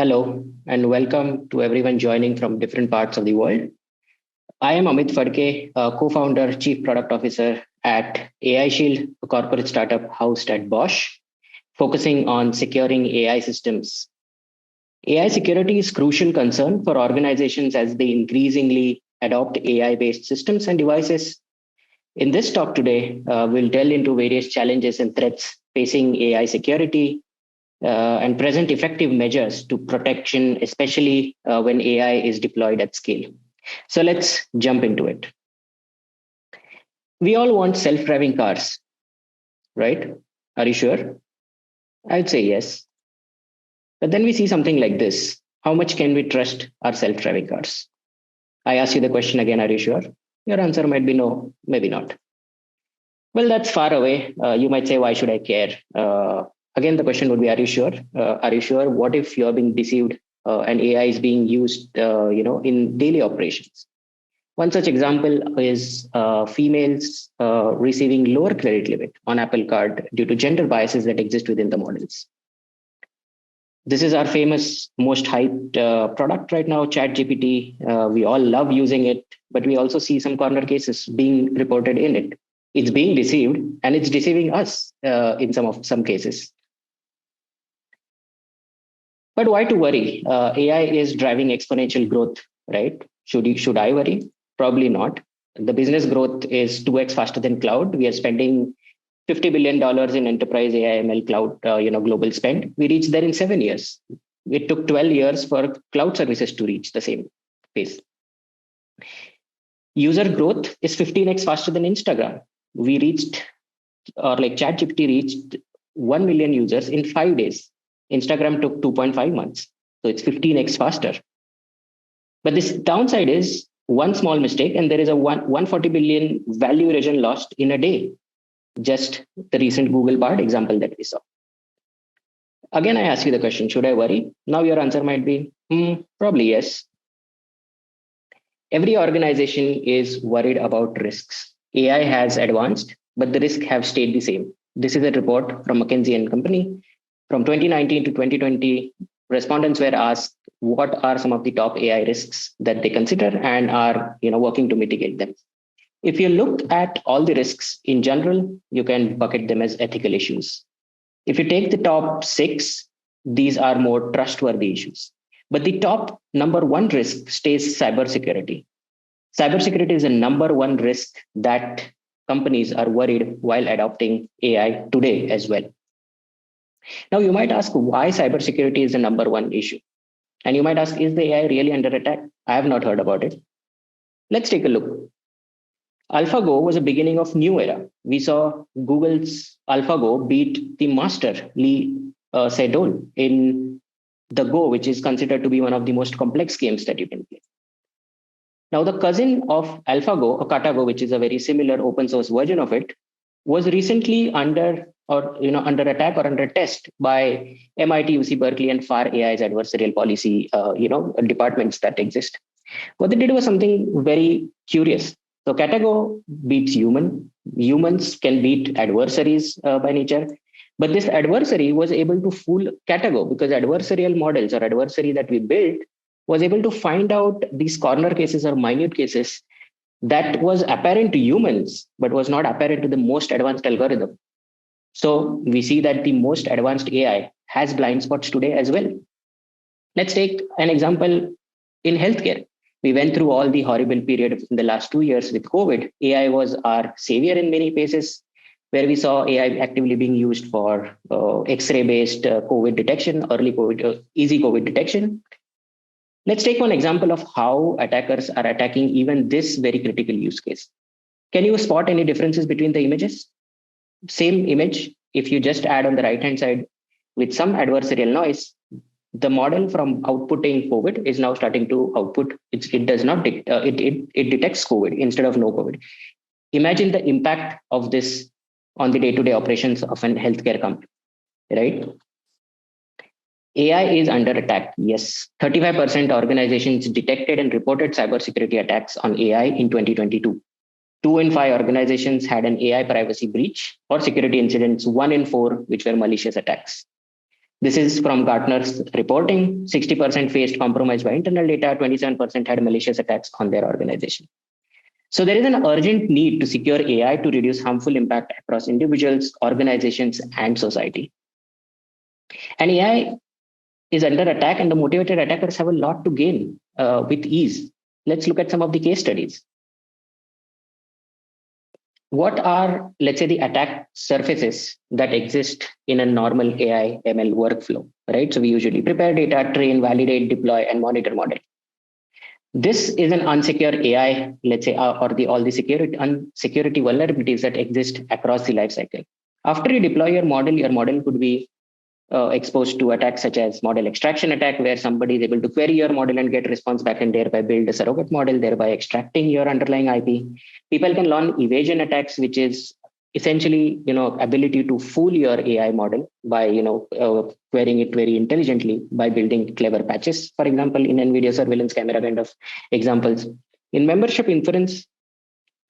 Hello, and welcome to everyone joining from different parts of the world. I am Amit Phadke, co-founder, chief product officer at AIShield, a corporate startup housed at Bosch, focusing on securing AI systems. AI security is crucial concern for organizations as they increasingly adopt AI-based systems and devices. In this talk today, we'll delve into various challenges and threats facing AI security, and present effective measures to protection, especially when AI is deployed at scale. So let's jump into it. We all want self-driving cars, right? Are you sure? I'd say yes. But then we see something like this. How much can we trust our self-driving cars? I ask you the question again, are you sure? Your answer might be no, maybe not. Well, that's far away. You might say, why should I care? Again, the question would be, are you sure? Are you sure? What if you're being deceived and AI is being used, in daily operations? One such example is females receiving lower credit limit on Apple Card due to gender biases that exist within the models. This is our famous, most hyped product right now, ChatGPT. We all love using it, but we also see some corner cases being reported in it. It's being deceived, and it's deceiving us in some cases. But why to worry? AI is driving exponential growth, right? Should I worry? Probably not. The business growth is 2x faster than cloud. We are spending $50 billion in enterprise AI ML cloud, global spend. We reached there in 7 years. It took 12 years for cloud services to reach the same pace. User growth is 15x faster than Instagram. We reached, or like ChatGPT reached 1 million users in 5 days. Instagram took 2.5 months. So it's 15x faster. But this downside is one small mistake, and there is a 140 billion value erosion lost in a day. Just the recent Google Bard example that we saw. Again, I ask you the question, should I worry? Now your answer might be, probably yes. Every organization is worried about risks. AI has advanced, but the risks have stayed the same. This is a report from McKinsey and Company. From 2019 to 2020, respondents were asked what are some of the top AI risks that they consider and are working to mitigate them. If you look at all the risks in general, you can bucket them as ethical issues. If you take the top 6, these are more trustworthy issues. But the top number 1 risk stays cybersecurity. Cybersecurity is the number 1 risk that companies are worried while adopting AI today as well. Now, you might ask why cybersecurity is the number 1 issue. And you might ask, is the AI really under attack? I have not heard about it. Let's take a look. AlphaGo was a beginning of new era. We saw Google's AlphaGo beat the master Lee Sedol in the Go, which is considered to be one of the most complex games that you can play. Now, the cousin of AlphaGo, Akatago, which is a very similar open source version of it, was recently under attack or under test by MIT, UC Berkeley, and FAR AI's adversarial policy, departments that exist. What they did was something very curious. So Katago beats humans can beat adversaries by nature, but this adversary was able to fool Katago because adversarial models or adversary that we built was able to find out these corner cases or minute cases that was apparent to humans, but was not apparent to the most advanced algorithm. So we see that the most advanced AI has blind spots today as well. Let's take an example in healthcare. We went through all the horrible period in the last 2 years with COVID. AI was our savior in many cases, where we saw AI actively being used for X-ray based COVID detection, early COVID, easy COVID detection. Let's take one example of how attackers are attacking even this very critical use case. Can you spot any differences between the images? Same image, if you just add on the right-hand side with some adversarial noise, the model from outputting COVID is now starting to output. It does not, it detects COVID instead of no COVID. Imagine the impact of this on the day-to-day operations of a healthcare company, right? AI is under attack. Yes, 35% organizations detected and reported cybersecurity attacks on AI in 2022. 2 in 5 organizations had an AI privacy breach or security incidents, 1 in 4, which were malicious attacks. This is from Gartner's reporting. 60% faced compromise by internal data, 27% had malicious attacks on their organization. So there is an urgent need to secure AI to reduce harmful impact across individuals, organizations, and society. And AI is under attack, and the motivated attackers have a lot to gain with ease. Let's look at some of the case studies. What are, let's say, the attack surfaces that exist in a normal AI ML workflow, right? So we usually prepare data, train, validate, deploy, and monitor model. This is an unsecure AI, let's say, or the all the security vulnerabilities that exist across the life cycle. After you deploy your model could be exposed to attacks such as model extraction attack, where somebody is able to query your model and get response back and thereby build a surrogate model, thereby extracting your underlying IP. People can learn evasion attacks, which is essentially, ability to fool your AI model by, querying it very intelligently by building clever patches, for example, in NVIDIA surveillance camera kind of examples. In membership inference,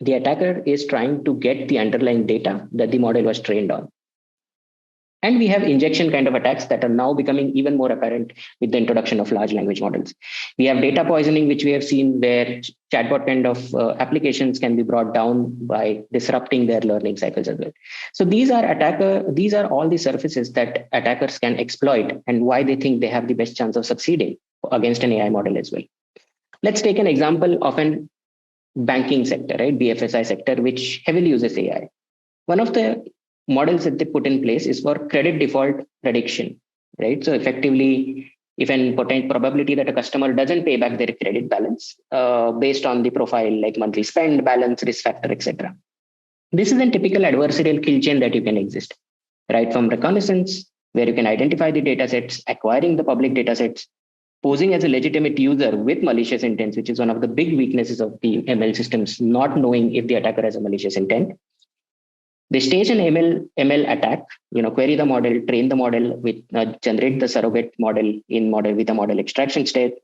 the attacker is trying to get the underlying data that the model was trained on. And we have injection kind of attacks that are now becoming even more apparent with the introduction of large language models. We have data poisoning, which we have seen where chatbot kind of applications can be brought down by disrupting their learning cycles as well. So these are all the surfaces that attackers can exploit and why they think they have the best chance of succeeding against an AI model as well. Let's take an example of an banking sector, right? BFSI sector, which heavily uses AI. One of the models that they put in place is for credit default prediction, right? So effectively, if an potent probability that a customer doesn't pay back their credit balance based on the profile like monthly spend, balance, risk factor, etc. This is a typical adversarial kill chain that you can exist, right? From reconnaissance, where you can identify the data sets, acquiring the public data sets, posing as a legitimate user with malicious intent, which is one of the big weaknesses of the ML systems, not knowing if the attacker has a malicious intent. They stage an ML attack, query the model, train the model with generate the surrogate model with a model extraction step.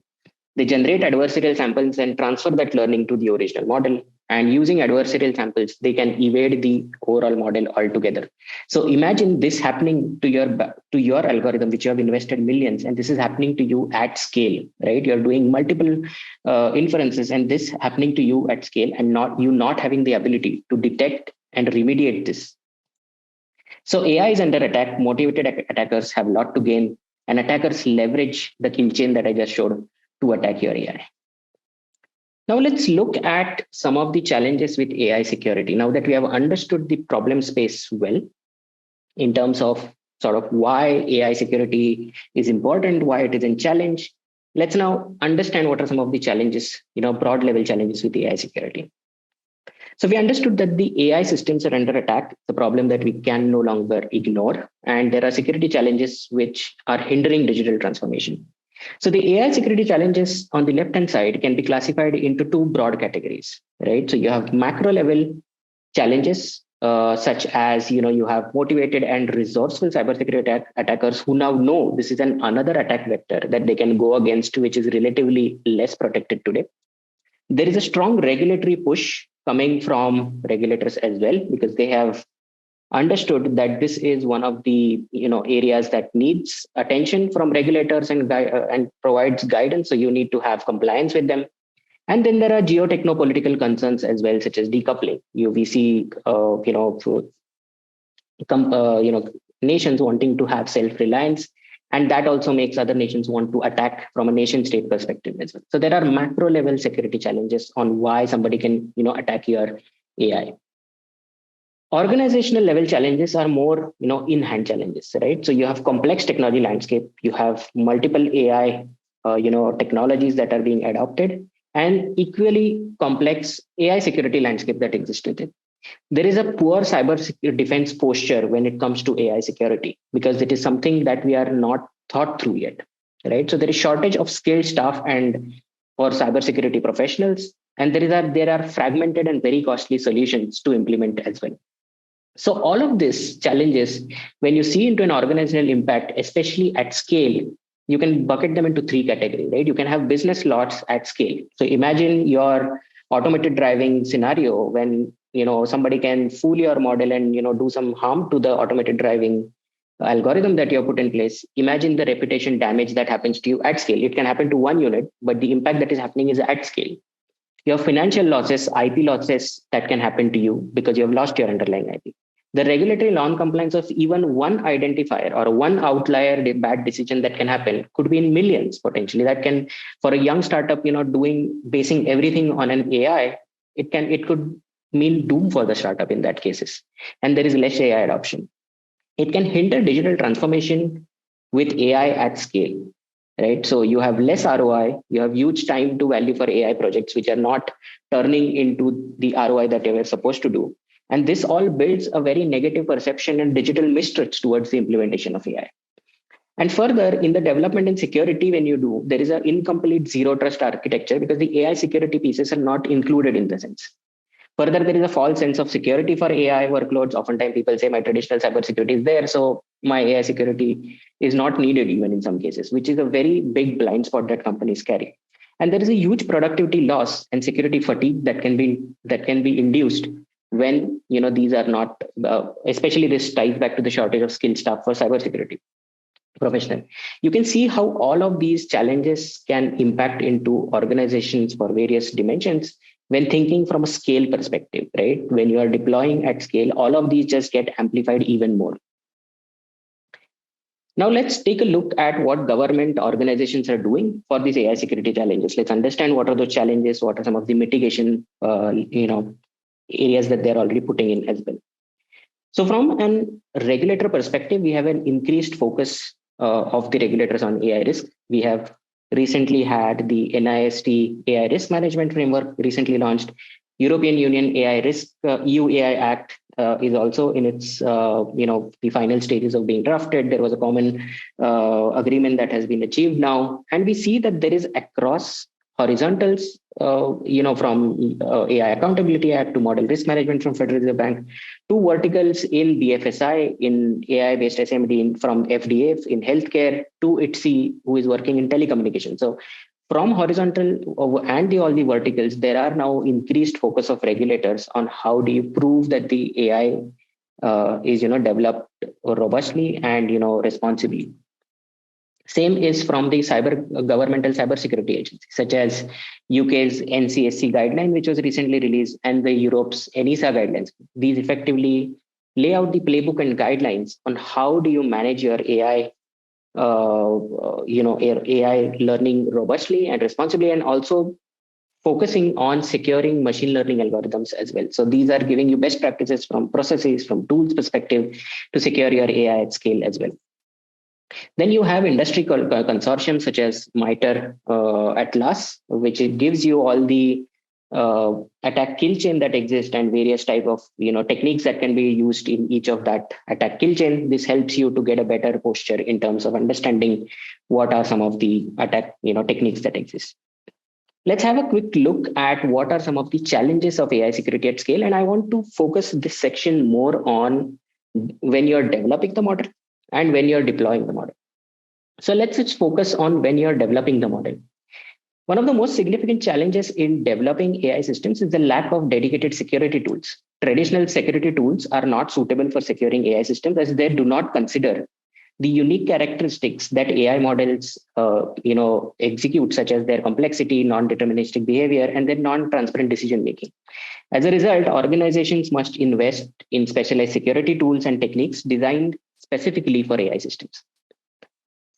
They generate adversarial samples and transfer that learning to the original model. And using adversarial samples, they can evade the overall model altogether. So imagine this happening to your algorithm, which you have invested millions, and this is happening to you at scale, right? You're doing multiple inferences, and this happening to you at scale, and not having the ability to detect and remediate this. So AI is under attack. Motivated attackers have a lot to gain, and attackers leverage the kill chain that I just showed to attack your AI. Now let's look at some of the challenges with AI security. Now that we have understood the problem space well, in terms of sort of why AI security is important, why it is in challenge, let's now understand what are some of the challenges, broad level challenges with AI security. So we understood that the AI systems are under attack, the problem that we can no longer ignore, and there are security challenges which are hindering digital transformation. So the AI security challenges on the left-hand side can be classified into two broad categories, right? So you have macro level challenges, such as, you have motivated and resourceful cybersecurity attackers who now know this is another attack vector that they can go against, which is relatively less protected today. There is a strong regulatory push coming from regulators as well, because they have understood that this is one of the areas that needs attention from regulators and provides guidance. So you need to have compliance with them. And then there are geotechno-political concerns as well, such as decoupling. We see nations wanting to have self-reliance, and that also makes other nations want to attack from a nation state perspective as well. So there are macro level security challenges on why somebody can attack your AI. Organizational level challenges are more in-hand challenges, right? So you have complex technology landscape, you have multiple AI technologies that are being adopted, and equally complex AI security landscape that exists with it. There is a poor cyber defense posture when it comes to AI security, because it is something that we are not thought through yet, right? So there is shortage of skilled staff and for cybersecurity professionals, and there are fragmented and very costly solutions to implement as well. So all of these challenges, when you see into an organizational impact, especially at scale, you can bucket them into three categories, right? You can have business loss at scale. So imagine your automated driving scenario when somebody can fool your model and do some harm to the automated driving algorithm that you have put in place, imagine the reputation damage that happens to you at scale. It can happen to one unit, but the impact that is happening is at scale. Your financial losses, IP losses that can happen to you because you have lost your underlying IP. The regulatory non-compliance of even one identifier or one outlier bad decision that can happen could be in millions potentially. That can, for a young startup, basing everything on an AI, it could mean doom for the startup in that cases. And there is less AI adoption. It can hinder digital transformation with AI at scale, right? So you have less ROI, you have huge time to value for AI projects, which are not turning into the ROI that they were supposed to do. And this all builds a very negative perception and digital mistrust towards the implementation of AI. And further, in the development and security, when you do, there is an incomplete zero trust architecture because the AI security pieces are not included in the sense. Further, there is a false sense of security for AI workloads. Oftentimes, people say my traditional cybersecurity is there, so my AI security is not needed, even in some cases, which is a very big blind spot that companies carry. And there is a huge productivity loss and security fatigue that can be induced when these are not, especially this ties back to the shortage of skilled staff for cybersecurity professional. You can see how all of these challenges can impact into organizations for various dimensions when thinking from a scale perspective, right? When you are deploying at scale, all of these just get amplified even more. Now let's take a look at what government organizations are doing for these AI security challenges. Let's understand what are those challenges, what are some of the mitigation areas that they're already putting in as well. So from an regulator perspective, we have an increased focus of the regulators on AI risk. We have recently had the NIST AI risk management framework recently launched. European Union AI risk, EU AI Act is also in its, the final stages of being drafted. There was a common agreement that has been achieved now. And we see that there is across horizontals, from AI Accountability Act to Model Risk Management from Federal Reserve Bank, to verticals in BFSI, in AI-based SMD, from FDA in healthcare, to ITSI, who is working in telecommunications. So from horizontal and all the verticals, there are now increased focus of regulators on how do you prove that the AI is developed robustly and responsibly. Same is from the governmental cybersecurity agencies, such as UK's NCSC guideline, which was recently released, and the Europe's ENISA guidelines. These effectively lay out the playbook and guidelines on how do you manage your AI, AI learning robustly and responsibly, and also focusing on securing machine learning algorithms as well. So these are giving you best practices from processes, from tools perspective to secure your AI at scale as well. Then you have industry consortiums such as MITRE Atlas, which gives you all the attack kill chain that exists and various type of techniques that can be used in each of that attack kill chain. This helps you to get a better posture in terms of understanding what are some of the attack techniques that exist. Let's have a quick look at what are some of the challenges of AI security at scale. And I want to focus this section more on when you're developing the model and when you're deploying the model. So let's just focus on when you're developing the model. One of the most significant challenges in developing AI systems is the lack of dedicated security tools. Traditional security tools are not suitable for securing AI systems as they do not consider the unique characteristics that AI models execute, such as their complexity, non-deterministic behavior, and their non-transparent decision making. As a result, organizations must invest in specialized security tools and techniques designed specifically for AI systems.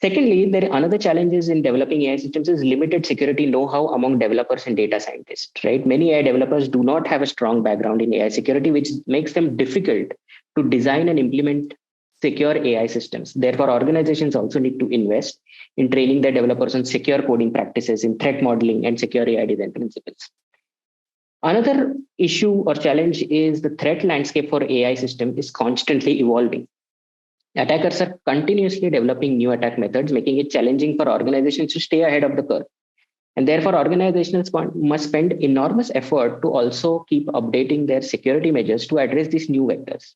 Secondly, another challenge is in developing AI systems is limited security know-how among developers and data scientists, right? Many AI developers do not have a strong background in AI security, which makes them difficult to design and implement secure AI systems. Therefore, organizations also need to invest in training their developers on secure coding practices, in threat modeling, and secure AI design principles. Another issue or challenge is the threat landscape for AI system is constantly evolving. Attackers are continuously developing new attack methods, making it challenging for organizations to stay ahead of the curve. And therefore, organizations must spend enormous effort to also keep updating their security measures to address these new vectors.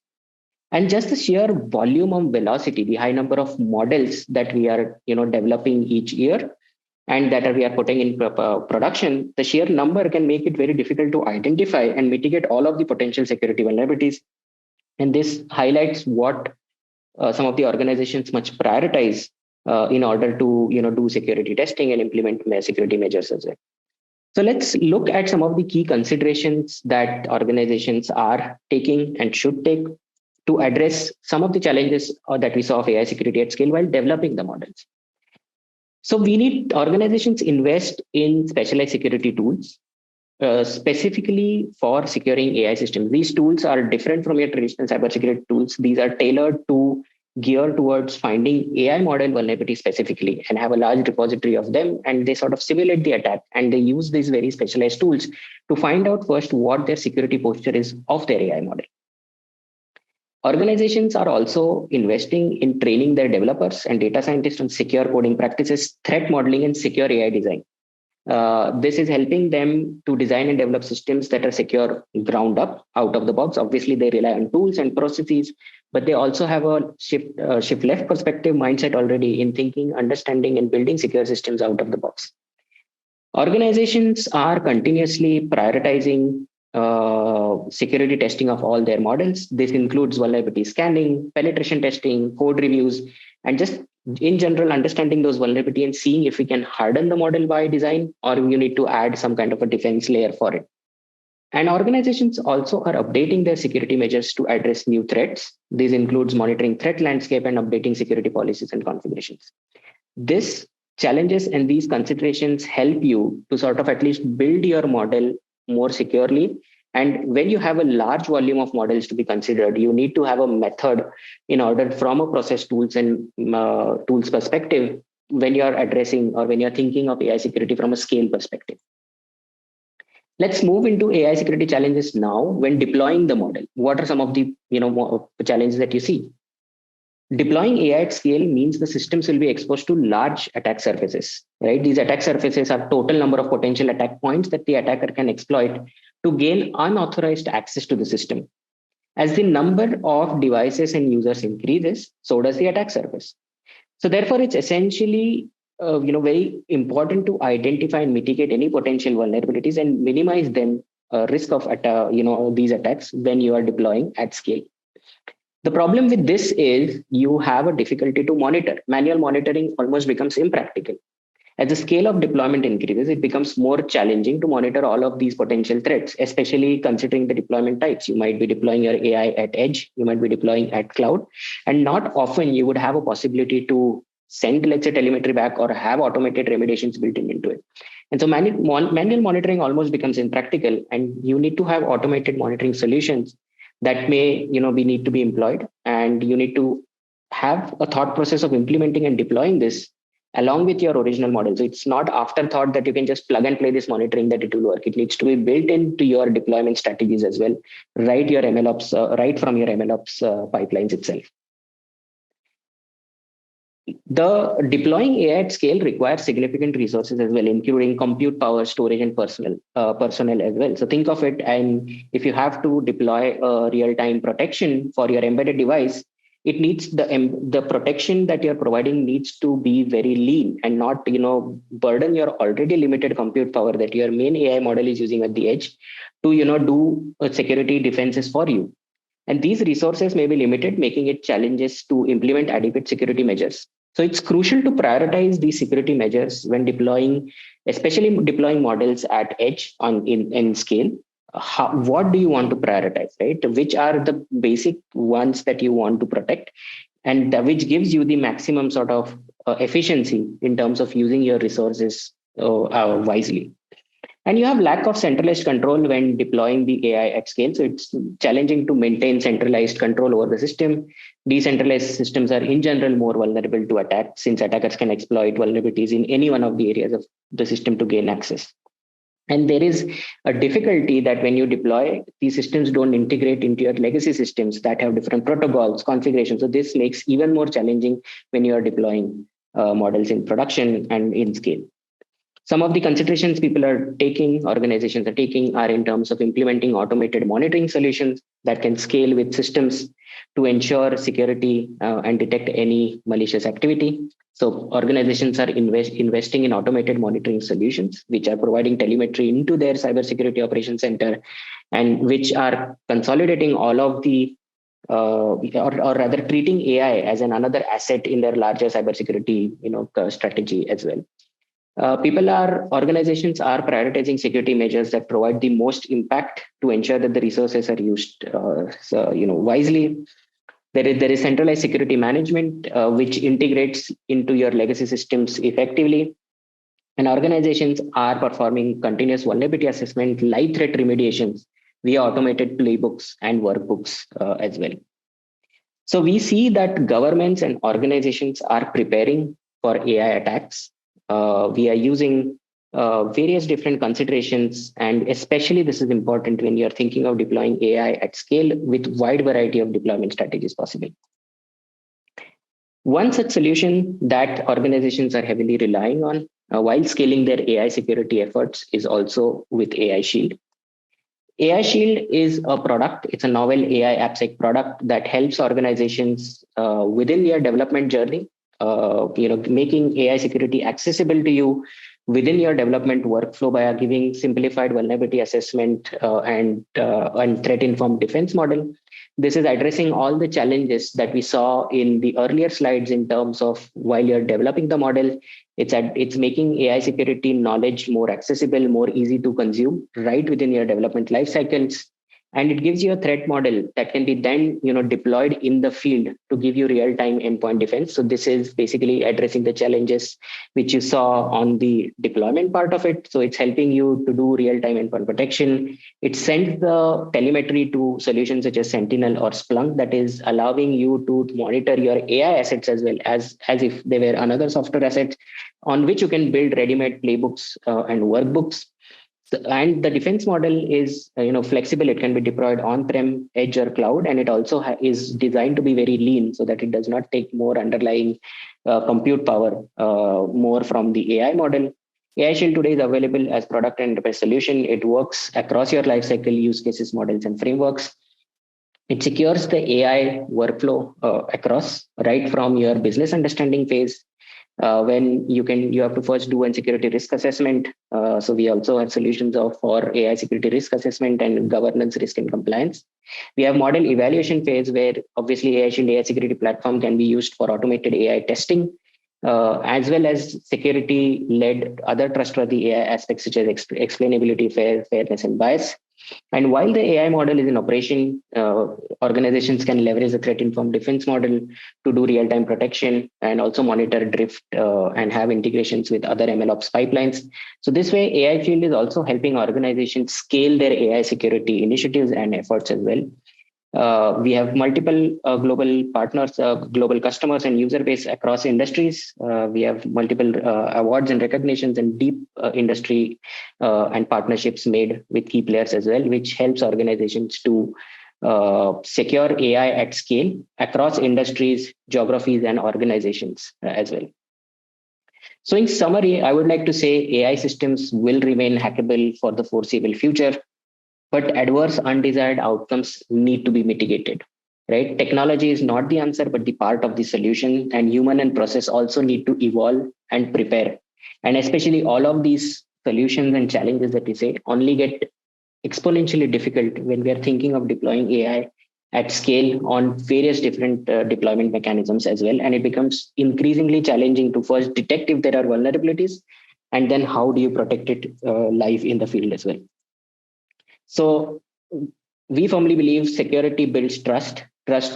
And just the sheer volume of velocity, the high number of models that we are developing each year and that we are putting in production, the sheer number can make it very difficult to identify and mitigate all of the potential security vulnerabilities. And this highlights what some of the organizations must prioritize in order to do security testing and implement security measures as well. So let's look at some of the key considerations that organizations are taking and should take to address some of the challenges that we saw of AI security at scale while developing the models. So we need organizations invest in specialized security tools specifically for securing AI systems. These tools are different from your traditional cybersecurity tools. These are tailored to gear towards finding AI model vulnerability specifically and have a large repository of them. And they sort of simulate the attack and they use these very specialized tools to find out first what their security posture is of their AI model. Organizations are also investing in training their developers and data scientists on secure coding practices, threat modeling, and secure AI design. This is helping them to design and develop systems that are secure ground up, out of the box. Obviously, they rely on tools and processes, but they also have a shift left perspective mindset already in thinking, understanding, and building secure systems out of the box. Organizations are continuously prioritizing security testing of all their models. This includes vulnerability scanning, penetration testing, code reviews, and just in general understanding those vulnerability and seeing if we can harden the model by design or you need to add some kind of a defense layer for it. And organizations also are updating their security measures to address new threats. This includes monitoring threat landscape and updating security policies and configurations. This challenges and these considerations help you to sort of at least build your model more securely. And when you have a large volume of models to be considered, you need to have a method in order from a process tools and tools perspective when you're addressing or when you're thinking of AI security from a scale perspective. Let's move into AI security challenges now when deploying the model. What are some of the challenges that you see? Deploying AI at scale means the systems will be exposed to large attack surfaces, right? These attack surfaces are total number of potential attack points that the attacker can exploit to gain unauthorized access to the system. As the number of devices and users increases, so does the attack surface. So therefore, it's essentially very important to identify and mitigate any potential vulnerabilities and minimize them risk of these attacks when you are deploying at scale. The problem with this is you have a difficulty to monitor. Manual monitoring almost becomes impractical. As the scale of deployment increases, it becomes more challenging to monitor all of these potential threats, especially considering the deployment types. You might be deploying your AI at edge, you might be deploying at cloud, and not often you would have a possibility to send, let's say, telemetry back or have automated remediations built into it. And so manual monitoring almost becomes impractical, and you need to have automated monitoring solutions that may be need to be employed, and you need to have a thought process of implementing and deploying this along with your original model. So it's not afterthought that you can just plug and play this monitoring that it will work. It needs to be built into your deployment strategies as well. Right from your MLOps pipelines itself. The deploying AI at scale requires significant resources as well, including compute power, storage, and personnel as well. So think of it, and if you have to deploy a real-time protection for your embedded device, it needs the protection that you're providing needs to be very lean and not burden your already limited compute power that your main AI model is using at the edge to do security defenses for you. And these resources may be limited, making it challenges to implement adequate security measures. So it's crucial to prioritize these security measures when deploying, especially deploying models at edge in scale. What do you want to prioritize, right? Which are the basic ones that you want to protect, and which gives you the maximum sort of efficiency in terms of using your resources wisely. And you have lack of centralized control when deploying the AI at scale. So it's challenging to maintain centralized control over the system. Decentralized systems are in general more vulnerable to attack, since attackers can exploit vulnerabilities in any one of the areas of the system to gain access. And there is a difficulty that when you deploy, these systems don't integrate into your legacy systems that have different protocols, configurations. So this makes even more challenging when you are deploying models in production and in scale. Some of the considerations organizations are taking are in terms of implementing automated monitoring solutions that can scale with systems to ensure security and detect any malicious activity. So organizations are investing in automated monitoring solutions, which are providing telemetry into their cybersecurity operations center and which are consolidating all of the or rather treating AI as another asset in their larger cybersecurity, strategy as well. Organizations are prioritizing security measures that provide the most impact to ensure that the resources are used, wisely. There is centralized security management, which integrates into your legacy systems effectively. And organizations are performing continuous vulnerability assessment, live threat remediations via automated playbooks and workbooks as well. So we see that governments and organizations are preparing for AI attacks. We are using various different considerations, and especially this is important when you're thinking of deploying AI at scale with wide variety of deployment strategies possible. One such solution that organizations are heavily relying on while scaling their AI security efforts is also with AIShield. AIShield is a product. It's a novel AI AppSec product that helps organizations within their development journey, making AI security accessible to you within your development workflow by giving simplified vulnerability assessment and threat-informed defense model. This is addressing all the challenges that we saw in the earlier slides in terms of while you're developing the model, it's making AI security knowledge more accessible, more easy to consume right within your development life cycles. And it gives you a threat model that can be then deployed in the field to give you real-time endpoint defense. So this is basically addressing the challenges which you saw on the deployment part of it. So it's helping you to do real-time endpoint protection. It sends the telemetry to solutions such as Sentinel or Splunk, that is allowing you to monitor your AI assets as well as if they were another software asset on which you can build ready-made playbooks and workbooks. And the defense model is flexible. It can be deployed on-prem, edge, or cloud, and it also is designed to be very lean so that it does not take more underlying compute power more from the AI model. AI Shield today is available as product and enterprise solution. It works across your lifecycle use cases, models, and frameworks. It secures the AI workflow across right from your business understanding phase when you have to first do a security risk assessment. So we also have solutions for AI security risk assessment and governance, risk, and compliance. We have model evaluation phase where obviously AIShield AI security platform can be used for automated AI testing, as well as security-led other trustworthy AI aspects such as explainability, fairness, and bias. And while the AI model is in operation, organizations can leverage the threat-informed defense model to do real-time protection and also monitor drift and have integrations with other MLOps pipelines. So this way, AI Shield is also helping organizations scale their AI security initiatives and efforts as well. We have multiple global partners, global customers and user base across industries. We have multiple awards and recognitions and deep industry and partnerships made with key players as well, which helps organizations to secure AI at scale across industries, geographies, and organizations as well. So in summary, I would like to say AI systems will remain hackable for the foreseeable future, but adverse undesired outcomes need to be mitigated, right? Technology is not the answer, but the part of the solution, and human and process also need to evolve and prepare. And especially all of these solutions and challenges that we say only get exponentially difficult when we are thinking of deploying AI at scale on various different deployment mechanisms as well. And it becomes increasingly challenging to first detect if there are vulnerabilities, and then how do you protect it live in the field as well. So we firmly believe security builds trust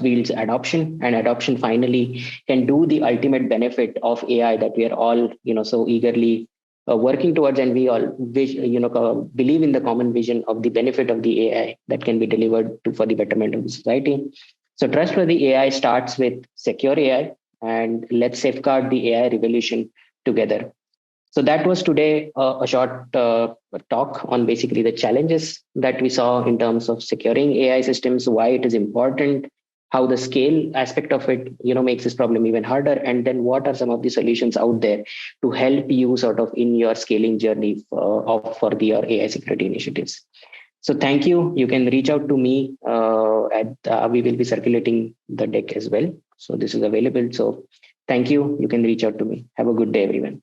builds adoption, and adoption finally can do the ultimate benefit of AI that we are all, so eagerly working towards, and we all believe in the common vision of the benefit of the AI that can be delivered for the betterment of the society. So trustworthy AI starts with secure AI, and let's safeguard the AI revolution together. So that was today a short talk on basically the challenges that we saw in terms of securing AI systems, why it is important, how the scale aspect of it, makes this problem even harder, and then what are some of the solutions out there to help you sort of in your scaling journey for your AI security initiatives. So thank you. You can reach out to me we will be circulating the deck as well. So this is available. So thank you. You can reach out to me. Have a good day, everyone.